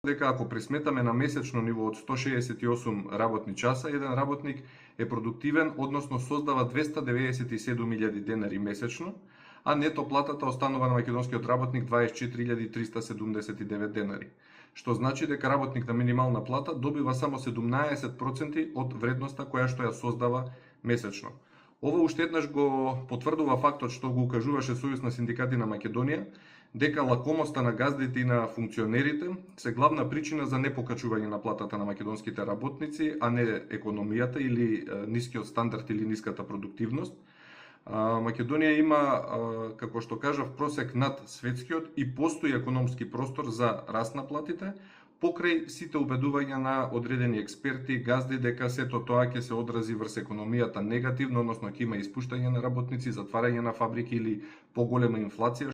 дека ако пресметаме на месечно ниво од 168 работни часа, еден работник е продуктивен, односно создава 297.000 денари месечно, а нето платата останува на македонскиот работник 24.379 денари, што значи дека работник на минимална плата добива само 17% од вредноста која што ја создава месечно. Ова уште еднаш го потврдува фактот што го укажуваше Сојуз на синдикати на Македонија, дека лакомоста на газдите и на функционерите се главна причина за непокачување на платата на македонските работници, а не економијата или нискиот стандард или ниската продуктивност. Македонија има, како што кажав, просек над светскиот и постои економски простор за раст на платите, покрај сите убедувања на одредени експерти, газди, дека сето тоа ќе се одрази врз економијата негативно, односно ќе има испуштање на работници, затварање на фабрики или поголема инфлација.